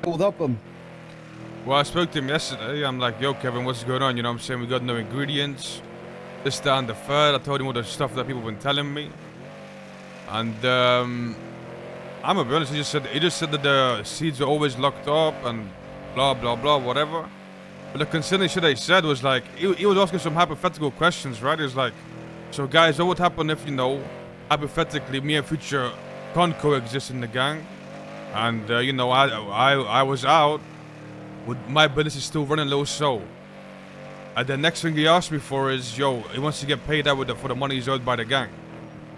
What happened? Well, I spoke to him yesterday. I'm like, yo, Kevin, what's going on? You know what I'm saying? We got no ingredients. This, that, and the third. I told him all the stuff that people have been telling me. And, I'm gonna be honest, he just said that the seeds are always locked up and blah, blah, blah, whatever. But the concerning shit he said was like, he was asking some hypothetical questions, right? He was like, so guys, what would happen if, you know, hypothetically, me and Future can't coexist in the gang? And, you know, I was out. Would my business still running low so? And the next thing he asked me for is, yo, he wants to get paid out for the money he's owed by the gang.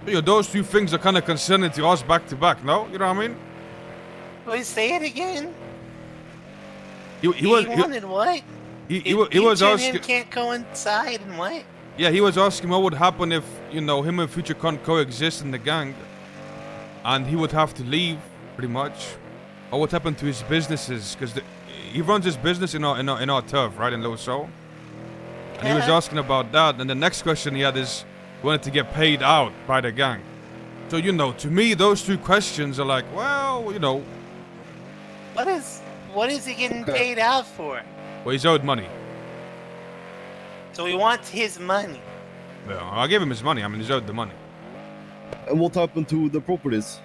So, you know, those two things are kind of concerning to us back to back, no? You know what I mean? Wait, say it again. He wanted what? He was asking. Him can't coincide and what? Yeah, he was asking what would happen if, you know, him and Future can't coexist in the gang, and he would have to leave, pretty much. Or what happened to his businesses? Because he runs his business in our turf, right, in Low Soul. And he was asking about that. And the next question he had is, he wanted to get paid out by the gang. So, you know, to me, those two questions are like, well, you know. What is he getting paid out for? Well, he's owed money. So he wants his money. Yeah, I gave him his money. I mean, he's owed the money. And what happened to the properties?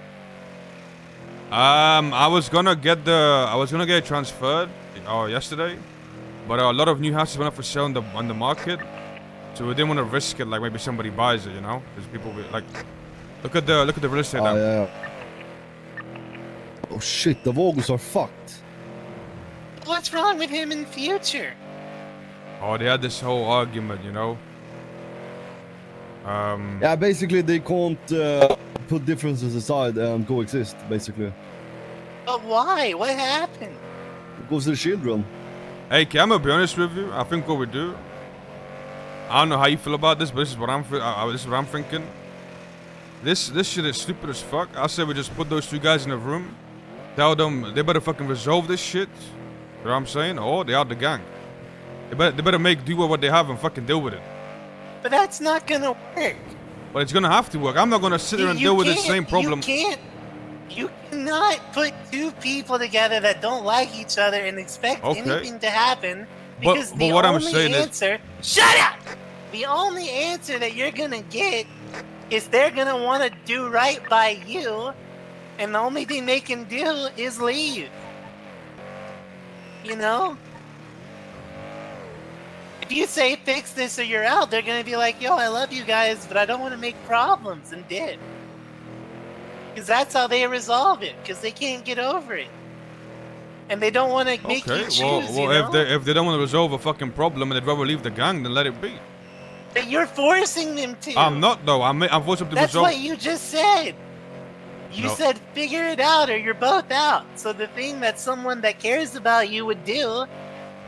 I was gonna get it transferred yesterday, but a lot of new houses went up for sale on the market, so we didn't want to risk it. Like maybe somebody buys it, you know, because people will, like look at the real estate now. Yeah. Oh shit, the Vogels are fucked. What's wrong with him in Future? Oh, they had this whole argument, you know. Yeah, basically they can't put differences aside and coexist, basically. But why? What happened? Because they're children. Hey, I'm gonna be honest with you. I think what we do. I don't know how you feel about this, but this is what I'm thinking. This shit is stupid as fuck. I say we just put those two guys in a room, tell them they better fucking resolve this shit. You know what I'm saying? Or they out the gang. They better make do with what they have and fucking deal with it. But that's not gonna work. But it's gonna have to work. I'm not gonna sit there and deal with the same problem. You cannot put two people together that don't like each other and expect anything to happen. Because but what I'm saying is, shut up! The only answer that you're gonna get is they're gonna want to do right by you, and the only thing they can do is leave. You know? If you say fix this or you're out, they're gonna be like, yo, I love you guys, but I don't want to make problems, and did. Because that's how they resolve it, because they can't get over it. And they don't want to make you choose, well, you know? if they don't want to resolve a fucking problem and they'd rather leave the gang, then let it be. But you're forcing them to. I'm not, though. I'm forcing them to That's resolve. what you just said. You said figure it out or you're both out. So the thing that someone that cares about you would do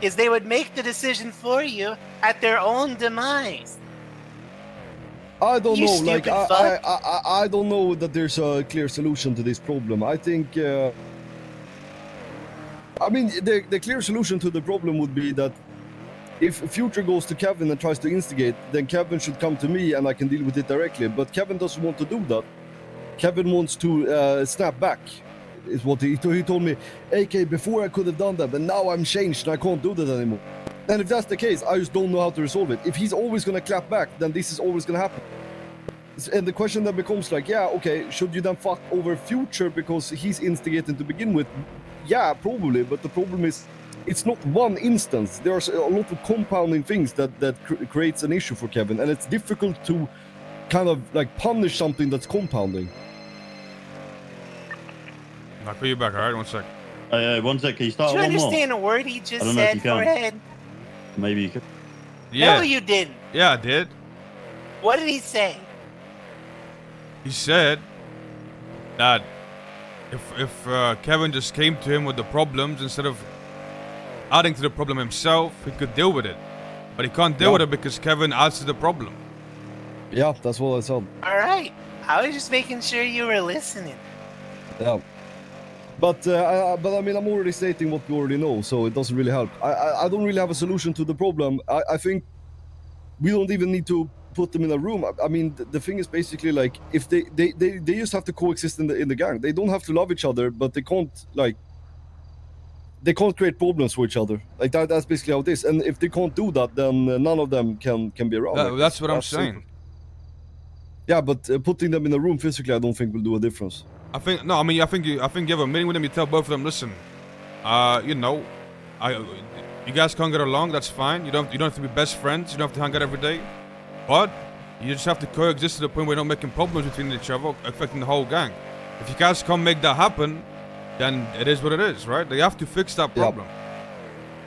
is they would make the decision for you at their own demise. I don't You know, stupid like, fuck. I don't know that there's a clear solution to this problem. I think, I mean, the clear solution to the problem would be that if Future goes to Kevin and tries to instigate, then Kevin should come to me and I can deal with it directly. But Kevin doesn't want to do that. Kevin wants to snap back, is what he told me. AK, before I could have done that, but now I'm changed and I can't do that anymore. And if that's the case, I just don't know how to resolve it. If he's always going to clap back, then this is always going to happen. And the question then becomes like, yeah, okay, should you then fuck over Future because he's instigating to begin with? Yeah, probably, but the problem is, it's not one instance. There's a lot of compounding things that creates an issue for Kevin, and it's difficult to kind of like punish something that's compounding. I'll call you back, alright? 1 sec. 1 sec, can you start Do you one more? understand a word he just I don't know if said, you can. Forehead? Maybe you could. Yeah. No, you didn't. Yeah, I did. What did he say? He said that if Kevin just came to him with the problems instead of adding to the problem himself, he could deal with it. But he can't deal with it because Kevin adds to the problem. Yeah, that's what I said. All right. I was just making sure you were listening. Yeah. But I mean, I'm already stating what we already know, so it doesn't really help. I don't really have a solution to the problem. I think we don't even need to put them in a room. I mean, the thing is basically like, if they just have to coexist in the gang. They don't have to love each other, but they can't like they can't create problems for each other. Like that's basically how it is. And if they can't do that, then none of them can be around. Like That's what I'm That's saying. simple. Yeah, but putting them in a room physically, I don't think will do a difference. I think no. I mean, I think you have a meeting with them. You tell both of them, listen, you know, you guys can't get along. That's fine. You don't have to be best friends. You don't have to hang out every day. But you just have to coexist to the point where you're not making problems between each other, affecting the whole gang. If you guys can't make that happen, then it is what it is, right? They have to fix that problem.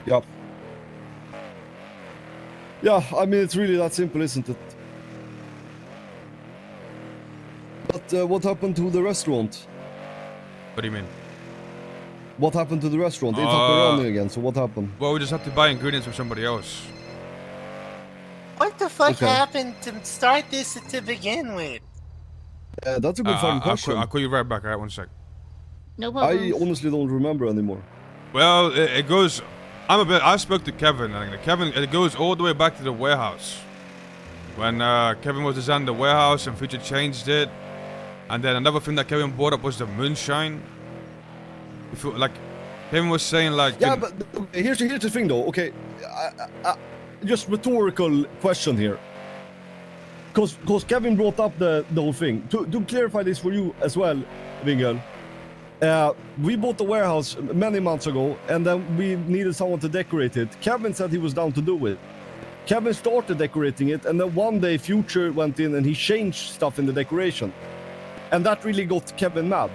Yep. Yeah, I mean, it's really that simple, isn't it? But what happened to the restaurant? What do you mean? What happened to the restaurant? It's up and running again, so what happened? Well, we just have to buy ingredients from somebody else. What the fuck Okay. happened to start this to begin with? That's a good fucking question. I'll call you right back, alright? 1 sec. No problem. I honestly don't remember anymore. Well, it goes... I spoke to Kevin, and Kevin, it goes all the way back to the warehouse. When Kevin was designing the warehouse and Future changed it. And then another thing that Kevin brought up was the moonshine. If you, like, Kevin was saying like... Yeah, but okay, here's the thing though, okay. Just rhetorical question here. Because Kevin brought up the whole thing. To clarify this for you as well, Vingle. We bought the warehouse many months ago, and then we needed someone to decorate it. Kevin said he was down to do it. Kevin started decorating it, and then one day Future went in and he changed stuff in the decoration. And that really got Kevin mad.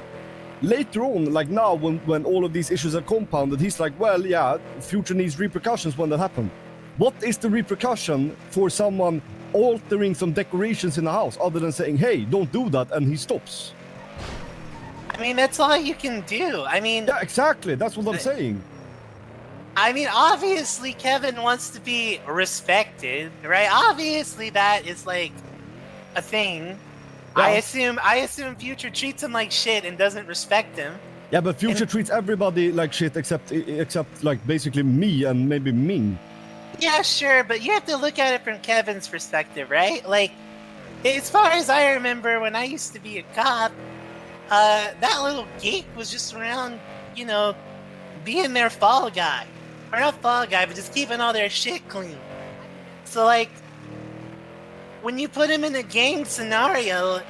Later on, like now, when all of these issues are compounded, he's like, well, yeah, Future needs repercussions when that happened. What is the repercussion for someone altering some decorations in the house other than saying, hey, don't do that, and he stops? I mean, that's all you can do. I mean, Yeah, exactly. That's what I'm saying. I mean, obviously Kevin wants to be respected, right? Obviously that is like a thing. Yeah. I assume Future treats him like shit and doesn't respect him. Yeah, but Future treats everybody like shit except like basically me and maybe Ming. Yeah, sure, but you have to look at it from Kevin's perspective, right? Like, as far as I remember, when I used to be a cop, that little geek was just around, you know, being their fall guy. Or not fall guy, but just keeping all their shit clean. So, like, when you put him in a gang scenario,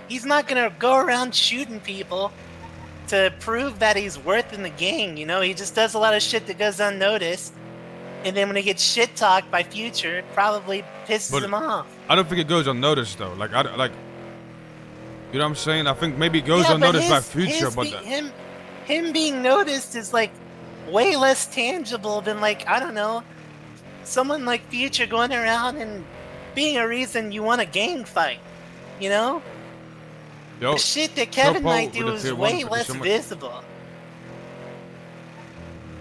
he's not gonna go around shooting people to prove that he's worth in the gang, you know? He just does a lot of shit that goes unnoticed. And then when he gets shit talked by Future, it probably pisses him off. I don't think it goes unnoticed though. Like, you know what I'm saying? I think maybe it goes Yeah, but unnoticed by Future, but him being noticed is like way less tangible than, like, I don't know, someone like Future going around and being a reason you want a gang fight, you know? Yo, The shit that Kevin Paul might do with the is tier way one, less so much. visible.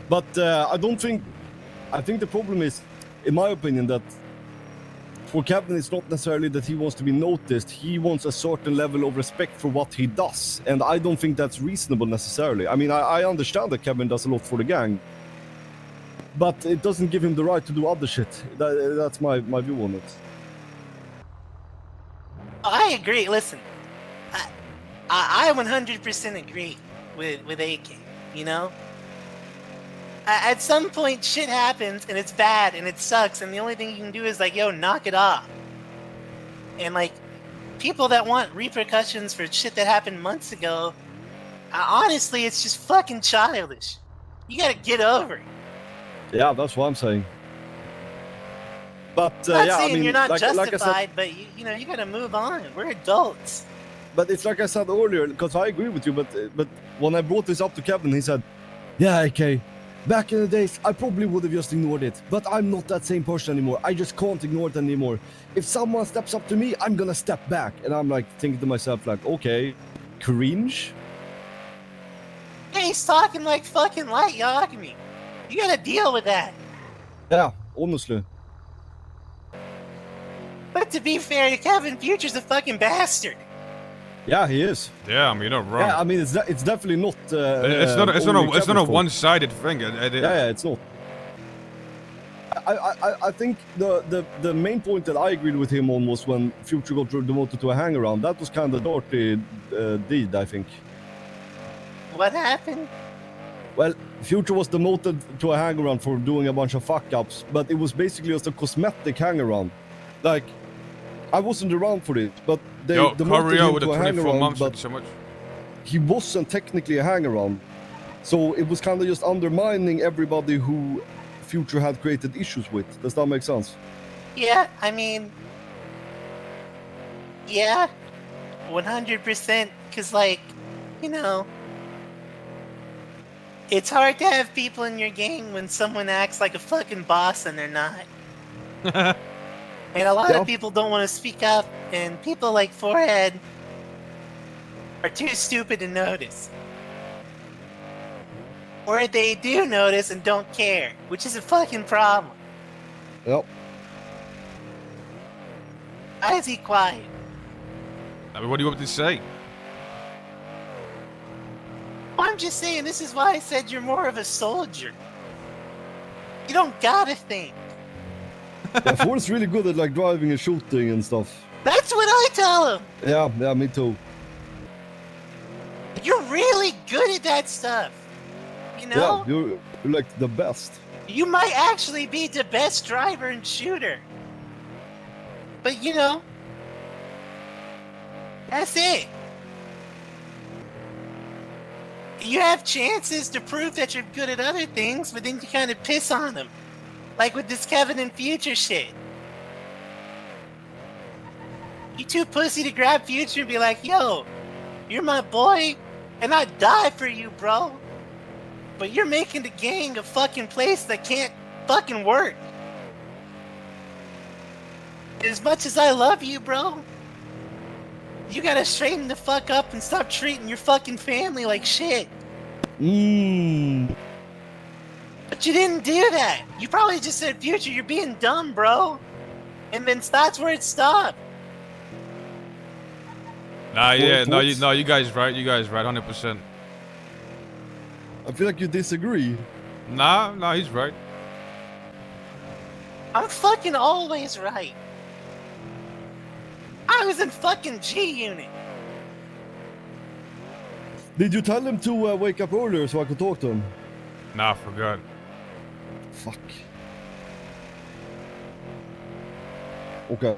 But I think the problem is, in my opinion, that for Kevin, it's not necessarily that he wants to be noticed. He wants a certain level of respect for what he does. And I don't think that's reasonable necessarily. I mean, I understand that Kevin does a lot for the gang. But it doesn't give him the right to do other shit. That's my view on it. I agree. Listen, I 100% agree with AK, you know? At some point, shit happens, and it's bad, and it sucks, and the only thing you can do is, like, yo, knock it off. And, like, people that want repercussions for shit that happened months ago, honestly, it's just fucking childish. You gotta get over it. Yeah, that's what I'm saying. But I'm not yeah, saying I mean, you're not like I said, justified, but, you know, you gotta move on. We're adults. but it's like I said earlier, because I agree with you, but when I brought this up to Kevin, he said, yeah, okay, back in the days, I probably would have just ignored it, but I'm not that same person anymore. I just can't ignore it anymore. If someone steps up to me, I'm gonna step back. And I'm like thinking to myself, like, okay, cringe? Hey, he's talking like fucking light Yagami. You gotta deal with that. Yeah, honestly. But to be fair to Kevin, Future's a fucking bastard. Yeah, he is. yeah, I mean, you're not wrong. Yeah, I mean, it's definitely not. it's not only a Kevin's fault. one-sided thing. Yeah, it's not. I think the main point that I agreed with him on was when Future got demoted to a hang-around. That was kind of dirty deed, I think. What happened? Well, Future was demoted to a hang-around for doing a bunch of fuck-ups, but it was basically just a cosmetic hang-around. Like, I wasn't around for it, but they Yo, demoted Corio him with to the a 24 hang-around, months, thank but you so much. he wasn't technically a hang-around. So it was kind of just undermining everybody who Future had created issues with. Does that make sense? Yeah, I mean, yeah, 100%. Because, like, you know, it's hard to have people in your gang when someone acts like a fucking boss and they're not. And a lot Yeah. of people don't want to speak up, and people like Forehead are too stupid to notice. Or they do notice and don't care, which is a fucking problem. Yep. Why is he quiet? I mean, what do you want me to say? I'm just saying, this is why I said you're more of a soldier. You don't gotta think. Yeah, Ford's really good at like driving and shooting and stuff. That's what I tell him. Yeah, me too. You're really good at that stuff. You know? Yeah, you're like the best. You might actually be the best driver and shooter. But you know, that's it. You have chances to prove that you're good at other things, but then you kind of piss on them. Like with this Kevin and Future shit. You too pussy to grab Future and be like, yo, you're my boy, and I'd die for you, bro. But you're making the gang a fucking place that can't fucking work. As much as I love you, bro, you gotta straighten the fuck up and stop treating your fucking family like shit. But you didn't do that. You probably just said, Future, you're being dumb, bro. And then that's where it stopped. Nah, yeah, no, Thoughts? you guys right, 100%. I feel like you disagree. Nah, he's right. I'm fucking always right. I was in fucking G Unit. Did you tell him to wake up earlier so I could talk to him? Nah, I forgot. Fuck. Okay.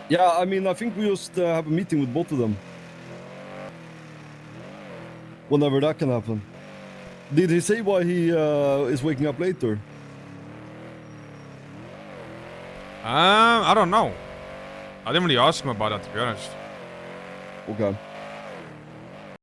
Yeah, I mean, I think we just have a meeting with both of them. Whenever that can happen. Did he say why he is waking up later? I don't know. I didn't really ask him about that, to be honest. Okay.